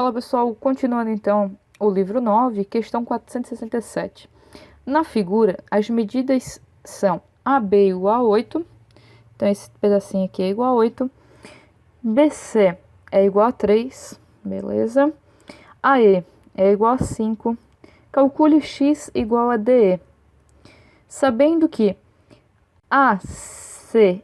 Fala pessoal, continuando então o livro 9, questão 467. Na figura, as medidas são AB igual a 8, então esse pedacinho aqui é igual a 8, BC é igual a 3, beleza? AE é igual a 5, calcule x igual a DE. Sabendo que ACE,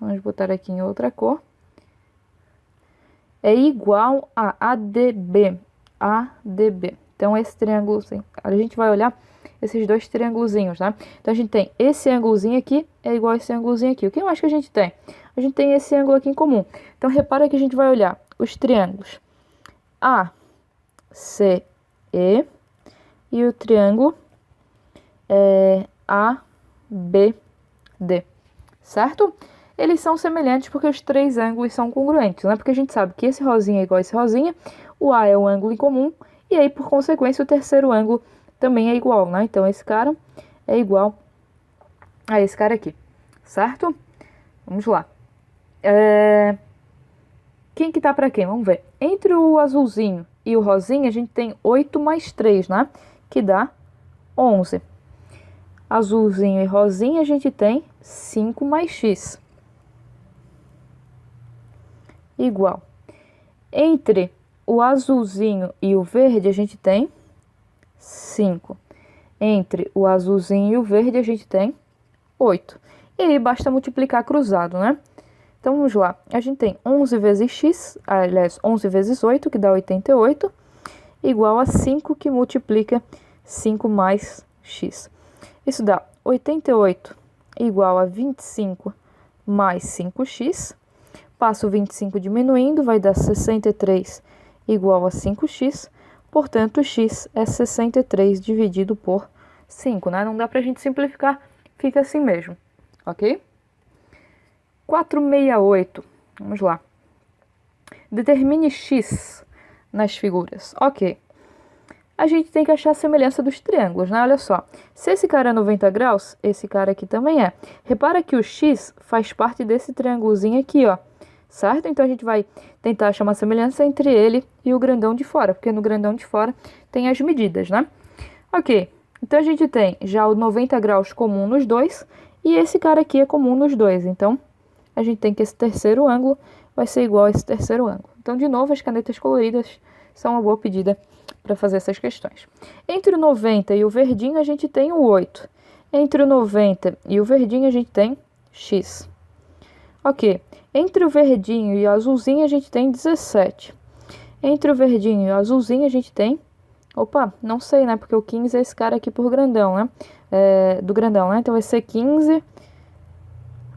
vamos botar aqui em outra cor, é igual a ADB. Então, esse triângulo, a gente vai olhar esses dois triângulozinhos, tá? Então, a gente tem esse ângulozinho aqui, é igual a esse ângulozinho aqui. O que mais que a gente tem? A gente tem esse ângulo aqui em comum. Então, repara que a gente vai olhar os triângulos ACE e o triângulo ABD, certo? Eles são semelhantes porque os três ângulos são congruentes, né? Porque a gente sabe que esse rosinha é igual a esse rosinha, o A é um ângulo em comum, e aí, por consequência, o terceiro ângulo também é igual, né? Então, esse cara é igual a esse cara aqui, certo? Vamos lá. Quem que tá pra quem? Vamos ver. Entre o azulzinho e o rosinha, a gente tem 8 mais 3, né? Que dá 11. Azulzinho e rosinha, a gente tem 5 mais x. Igual. Entre o azulzinho e o verde, a gente tem 5. Entre o azulzinho e o verde, a gente tem 8. E aí, basta multiplicar cruzado, né? Então, vamos lá. A gente tem 11 vezes x, aliás, 11 vezes 8, que dá 88, igual a 5, que multiplica 5 mais x. Isso dá 88 igual a 25 mais 5x. Passo o 25 diminuindo, vai dar 63 igual a 5x. Portanto, x é 63 dividido por 5, né? Não dá pra gente simplificar, fica assim mesmo, ok? 468, vamos lá. Determine x nas figuras. Ok. A gente tem que achar a semelhança dos triângulos, né? Olha só. Se esse cara é 90 graus, esse cara aqui também é. Repara que o x faz parte desse triângulozinho aqui, ó. Certo? Então, a gente vai tentar achar uma semelhança entre ele e o grandão de fora, porque no grandão de fora tem as medidas, né? Ok. Então, a gente tem já o 90 graus comum nos dois e esse cara aqui é comum nos dois. Então, a gente tem que esse terceiro ângulo vai ser igual a esse terceiro ângulo. Então, de novo, as canetas coloridas são uma boa pedida para fazer essas questões. Entre o 90 e o verdinho, a gente tem o 8. Entre o 90 e o verdinho, a gente tem x. Ok. Entre o verdinho e o azulzinho, a gente tem 17. Entre o verdinho e o azulzinho, a gente tem... Opa, não sei, né? Porque o 15 é esse cara aqui por grandão, né? Do grandão, né? Então, vai ser 15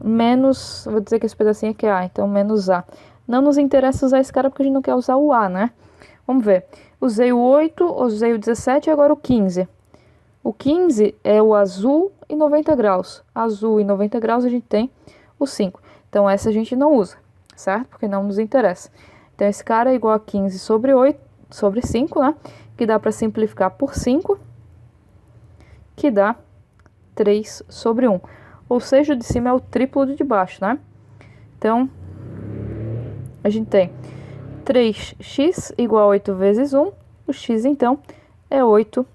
menos... Vou dizer que esse pedacinho aqui é A, então menos A. Não nos interessa usar esse cara porque a gente não quer usar o A, né? Vamos ver. Usei o 8, usei o 17 e agora o 15. O 15 é o azul e 90 graus. Azul e 90 graus a gente tem o 5. Então, essa a gente não usa, certo? Porque não nos interessa. Então, esse cara é igual a 15 sobre 8, sobre 5, né? Que dá para simplificar por 5, que dá 3 sobre 1. Ou seja, o de cima é o triplo do de baixo, né? Então, a gente tem 3x igual a 8 vezes 1. O x, então, é 8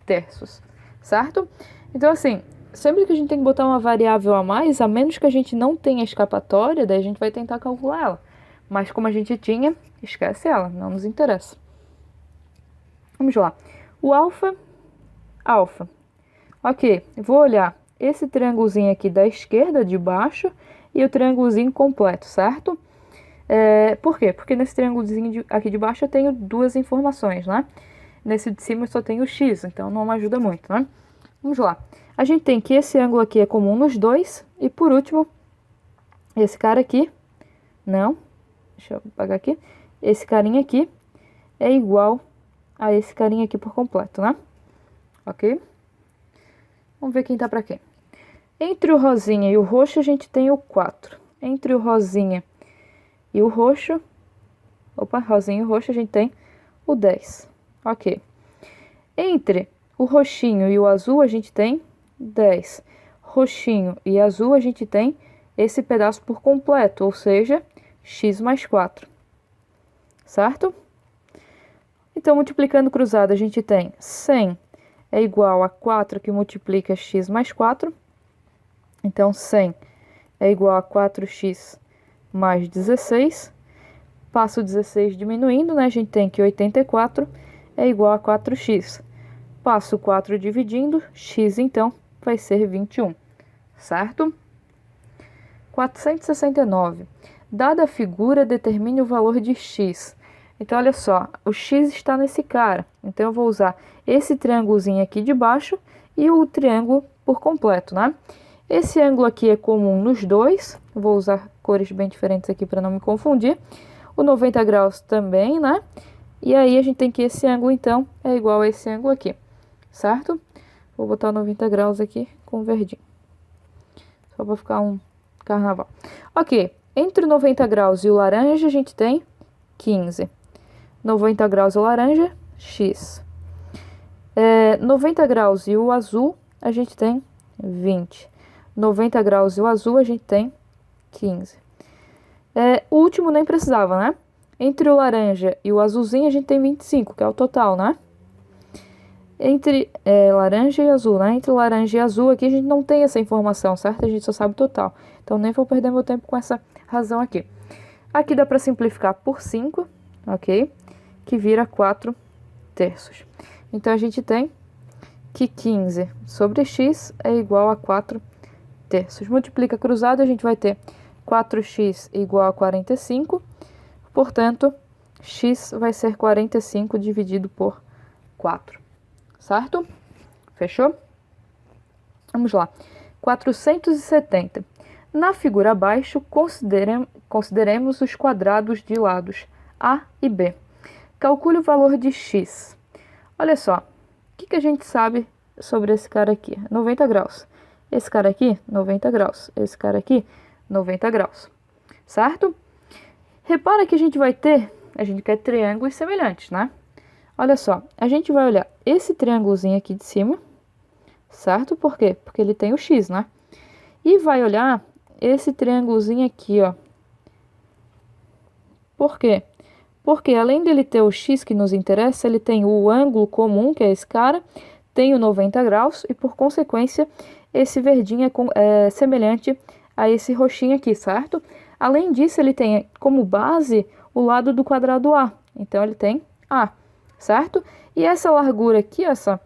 terços, certo? Então, assim, sempre que a gente tem que botar uma variável a mais, a menos que a gente não tenha escapatória, daí a gente vai tentar calcular ela. Mas como a gente tinha, esquece ela, não nos interessa. Vamos lá. O alfa. Ok, vou olhar esse triângulozinho aqui da esquerda, de baixo, e o triângulozinho completo, certo? Por quê? Porque nesse triângulozinho aqui de baixo eu tenho duas informações, né? Nesse de cima eu só tenho o x, então não me ajuda muito, né? Vamos lá. A gente tem que esse ângulo aqui é comum nos dois. E por último, esse cara aqui, não, deixa eu apagar aqui. Esse carinha aqui é igual a esse carinha aqui por completo, né? Ok? Vamos ver quem tá pra quem. Entre o rosinha e o roxo a gente tem o 4. Entre o rosinha e o roxo, rosinha e o roxo a gente tem o 10. Ok. Entre o roxinho e o azul a gente tem 10. Roxinho e azul a gente tem esse pedaço por completo, ou seja, x mais 4. Certo? Então, multiplicando cruzado, a gente tem 100 é igual a 4 que multiplica x mais 4. Então, 100 é igual a 4x mais 16. Passo o 16 diminuindo, né? A gente tem que 84 é igual a 4x. Passo o 4 dividindo, x então vai ser 21, certo? 469. Dada a figura, determine o valor de x. Então, olha só, o x está nesse cara. Então, eu vou usar esse triângulozinho aqui de baixo e o triângulo por completo, né? Esse ângulo aqui é comum nos dois. Vou usar cores bem diferentes aqui para não me confundir. O 90 graus também, né? E aí, a gente tem que esse ângulo, então, é igual a esse ângulo aqui, certo? Vou botar 90 graus aqui com verdinho. Só para ficar um carnaval. Ok, entre o 90 graus e o laranja, a gente tem 15. 90 graus o laranja, x. 90 graus e o azul, a gente tem 20. 90 graus e o azul, a gente tem 15. O último nem precisava, né? Entre o laranja e o azulzinho, a gente tem 25, que é o total, né? Entre laranja e azul, né? Entre laranja e azul, aqui a gente não tem essa informação, certo? A gente só sabe o total. Então, nem vou perder meu tempo com essa razão aqui. Aqui dá para simplificar por 5, ok? Que vira 4 terços. Então, a gente tem que 15 sobre x é igual a 4 terços. Multiplica cruzado, a gente vai ter 4x igual a 45. Portanto, x vai ser 45 dividido por 4. Certo? Fechou? Vamos lá. 470. Na figura abaixo, consideremos os quadrados de lados A e B. Calcule o valor de x. Olha só, o que a gente sabe sobre esse cara aqui? 90 graus. Esse cara aqui, 90 graus. Esse cara aqui, 90 graus. Certo? Repara que a gente quer triângulos semelhantes, né? Olha só, a gente vai olhar esse triângulozinho aqui de cima, certo? Por quê? Porque ele tem o x, né? E vai olhar esse triângulozinho aqui, ó. Por quê? Porque além dele ter o x que nos interessa, ele tem o ângulo comum, que é esse cara, tem o 90 graus e, por consequência, esse verdinho é semelhante a esse roxinho aqui, certo? Além disso, ele tem como base o lado do quadrado A. Então, ele tem A, certo? E essa largura aqui, essa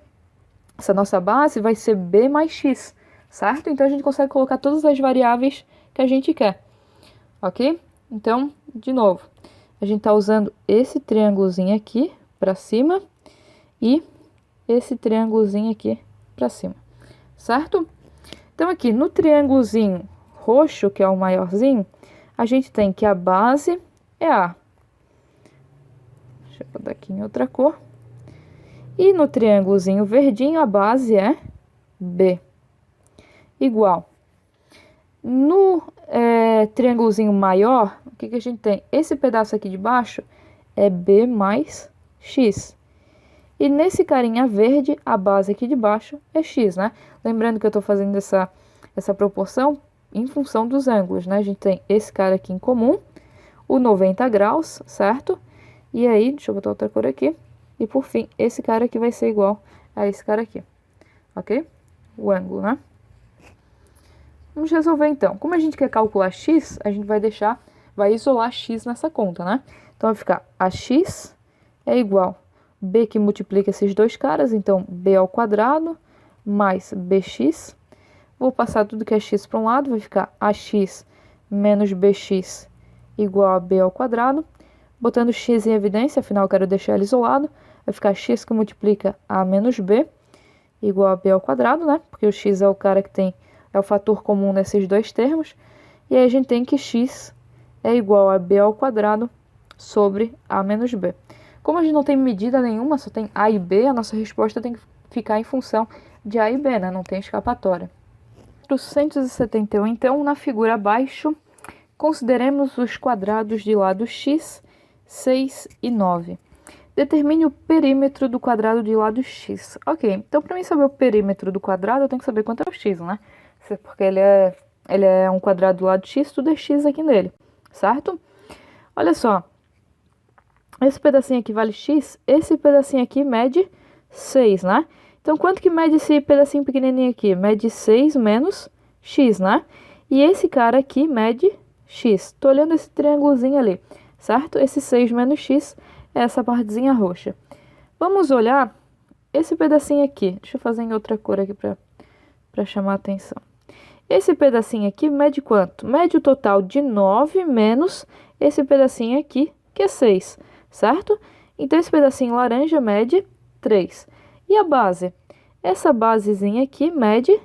nossa base, vai ser B mais X, certo? Então, a gente consegue colocar todas as variáveis que a gente quer, ok? Então, de novo, a gente está usando esse triângulozinho aqui para cima e esse triângulozinho aqui para cima, certo? Então, aqui no triângulozinho roxo, que é o maiorzinho, a gente tem que a base é A. Deixa eu botar aqui em outra cor. E no triângulozinho verdinho, a base é B. Igual. No triângulozinho maior, o que a gente tem? Esse pedaço aqui de baixo é B mais X. E nesse carinha verde, a base aqui de baixo é X, né? Lembrando que eu estou fazendo essa proporção em função dos ângulos, né? A gente tem esse cara aqui em comum, o 90 graus, certo? E aí, deixa eu botar outra cor aqui. E por fim, esse cara aqui vai ser igual a esse cara aqui, ok? O ângulo, né? Vamos resolver então. Como a gente quer calcular x, a gente vai isolar x nessa conta, né? Então, vai ficar ax é igual b que multiplica esses dois caras, então b ao quadrado mais bx. Vou passar tudo que é x para um lado, vai ficar ax menos bx igual a b ao quadrado. Botando x em evidência, afinal eu quero deixar ele isolado, vai ficar x que multiplica a menos b igual a b ao quadrado, né? Porque o x é o cara que é o fator comum nesses dois termos. E aí a gente tem que x é igual a b ao quadrado sobre a menos b. Como a gente não tem medida nenhuma, só tem a e b, a nossa resposta tem que ficar em função de a e b, né? Não tem escapatória. 471, então, na figura abaixo, consideremos os quadrados de lado x, 6 e 9. Determine o perímetro do quadrado de lado x. Ok, então para mim saber o perímetro do quadrado, eu tenho que saber quanto é o x, né? Porque ele é um quadrado do lado x, tudo é x aqui nele, certo? Olha só, esse pedacinho aqui vale x, esse pedacinho aqui mede 6, né? Então, quanto que mede esse pedacinho pequenininho aqui? Mede 6 menos x, né? E esse cara aqui mede x. Tô olhando esse triângulozinho ali, certo? Esse 6 menos x é essa partezinha roxa. Vamos olhar esse pedacinho aqui. Deixa eu fazer em outra cor aqui para chamar a atenção. Esse pedacinho aqui mede quanto? Mede o total de 9 menos esse pedacinho aqui, que é 6, certo? Então, esse pedacinho laranja mede 3. E a base? Essa basezinha aqui mede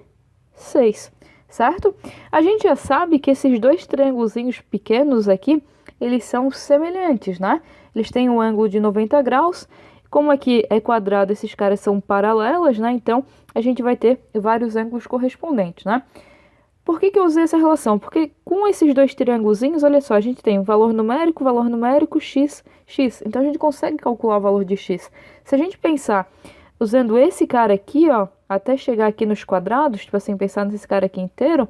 6, certo? A gente já sabe que esses dois triângulozinhos pequenos aqui, eles são semelhantes, né? Eles têm um ângulo de 90 graus. Como aqui é quadrado, esses caras são paralelas, né? Então, a gente vai ter vários ângulos correspondentes, né? Por que eu usei essa relação? Porque com esses dois triângulozinhos, olha só, a gente tem um valor numérico, x, x. Então, a gente consegue calcular o valor de x. Se a gente pensar usando esse cara aqui, ó, até chegar aqui nos quadrados, tipo assim, pensar nesse cara aqui inteiro,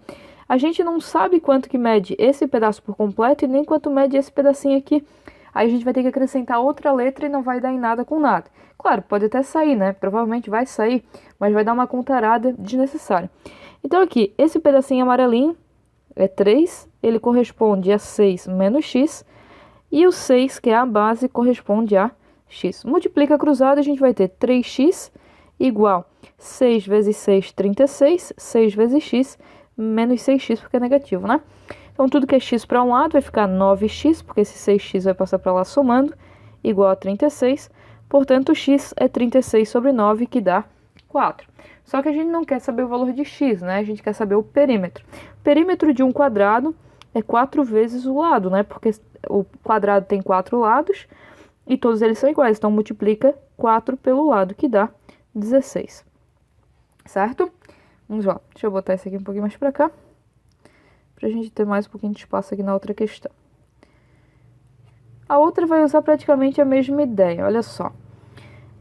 a gente não sabe quanto que mede esse pedaço por completo e nem quanto mede esse pedacinho aqui. Aí a gente vai ter que acrescentar outra letra e não vai dar em nada com nada. Claro, pode até sair, né? Provavelmente vai sair, mas vai dar uma contarada desnecessária. Então aqui, esse pedacinho amarelinho é 3, ele corresponde a 6 menos x, e o 6, que é a base, corresponde a x. Multiplica cruzado, a gente vai ter 3x igual 6 vezes 6, 36, 6 vezes x, menos 6x, porque é negativo, né? Então, tudo que é x para um lado vai ficar 9x, porque esse 6x vai passar para lá somando, igual a 36. Portanto, x é 36 sobre 9, que dá 4. Só que a gente não quer saber o valor de x, né? A gente quer saber o perímetro. O perímetro de um quadrado é 4 vezes o lado, né? Porque o quadrado tem 4 lados e todos eles são iguais. Então, multiplica 4 pelo lado, que dá 16. Certo? Vamos lá. Deixa eu botar esse aqui um pouquinho mais para cá, para a gente ter mais um pouquinho de espaço aqui na outra questão. A outra vai usar praticamente a mesma ideia, olha só.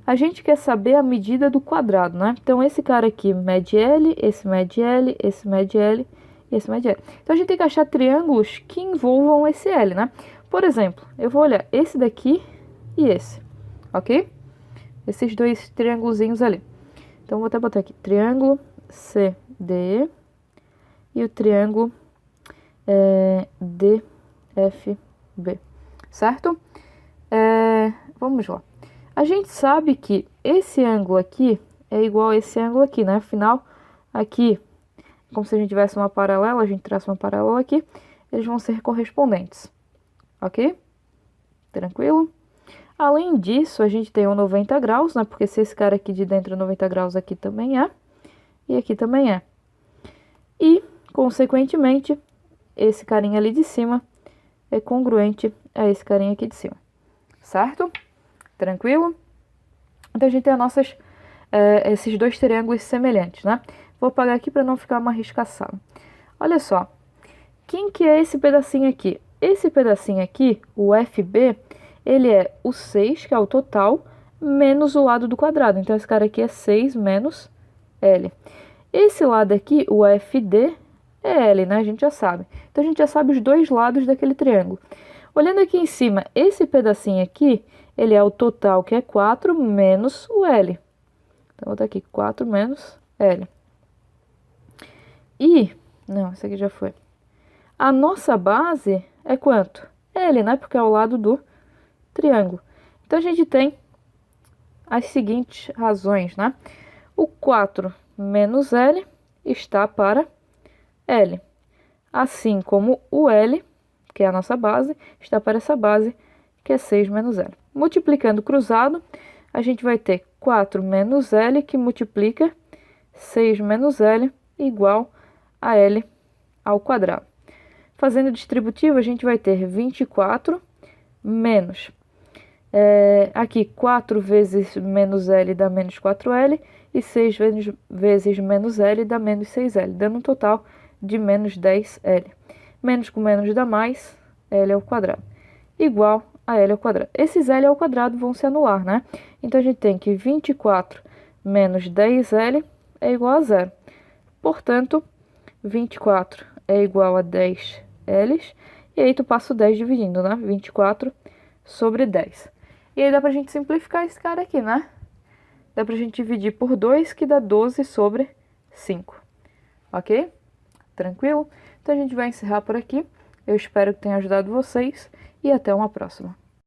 A gente quer saber a medida do quadrado, né? Então, esse cara aqui mede L, esse mede L, esse mede L e esse mede L. Então, a gente tem que achar triângulos que envolvam esse L, né? Por exemplo, eu vou olhar esse daqui e esse, ok? Esses dois triângulozinhos ali. Então, vou até botar aqui, triângulo CDE e o triângulo DFB, certo? Vamos lá. A gente sabe que esse ângulo aqui é igual a esse ângulo aqui, né? Afinal, aqui, como se a gente tivesse uma paralela, a gente traça uma paralela aqui, eles vão ser correspondentes, ok? Tranquilo? Além disso, a gente tem o 90 graus, né? Porque se esse cara aqui de dentro é 90 graus, aqui também é, e aqui também é. E, consequentemente, esse carinha ali de cima é congruente a esse carinha aqui de cima, certo? Tranquilo? Então, a gente tem esses dois triângulos semelhantes, né? Vou apagar aqui para não ficar uma riscação. Olha só, quem que é esse pedacinho aqui? Esse pedacinho aqui, o FB, ele é o 6, que é o total, menos o lado do quadrado. Então, esse cara aqui é 6 menos L. Esse lado aqui, o FD, é L, né? A gente já sabe. Então, a gente já sabe os dois lados daquele triângulo. Olhando aqui em cima, esse pedacinho aqui, ele é o total, que é 4, menos o L. Então, vou botar aqui 4 menos L. E, não, esse aqui já foi. A nossa base é quanto? L, né? Porque é o lado do triângulo. Então, a gente tem as seguintes razões, né? O 4 menos L está para L. Assim como o L, que é a nossa base, está para essa base, que é 6 menos L. Multiplicando cruzado, a gente vai ter 4 menos L, que multiplica 6 menos L, igual a L ao quadrado. Fazendo distributivo, a gente vai ter 24 menos, aqui 4 vezes menos L dá menos 4L, e 6 vezes menos L dá menos 6L, dando um total de menos 10L. Menos com menos dá mais, L ao quadrado, igual a L ao quadrado. Esses L ao quadrado vão se anular, né? Então, a gente tem que 24 menos 10L é igual a zero. Portanto, 24 é igual a 10L. E aí, tu passa o 10 dividindo, né? 24 sobre 10. E aí dá pra gente simplificar esse cara aqui, né? Dá pra gente dividir por 2, que dá 12 sobre 5. Ok? Tranquilo? Então a gente vai encerrar por aqui. Eu espero que tenha ajudado vocês e até uma próxima.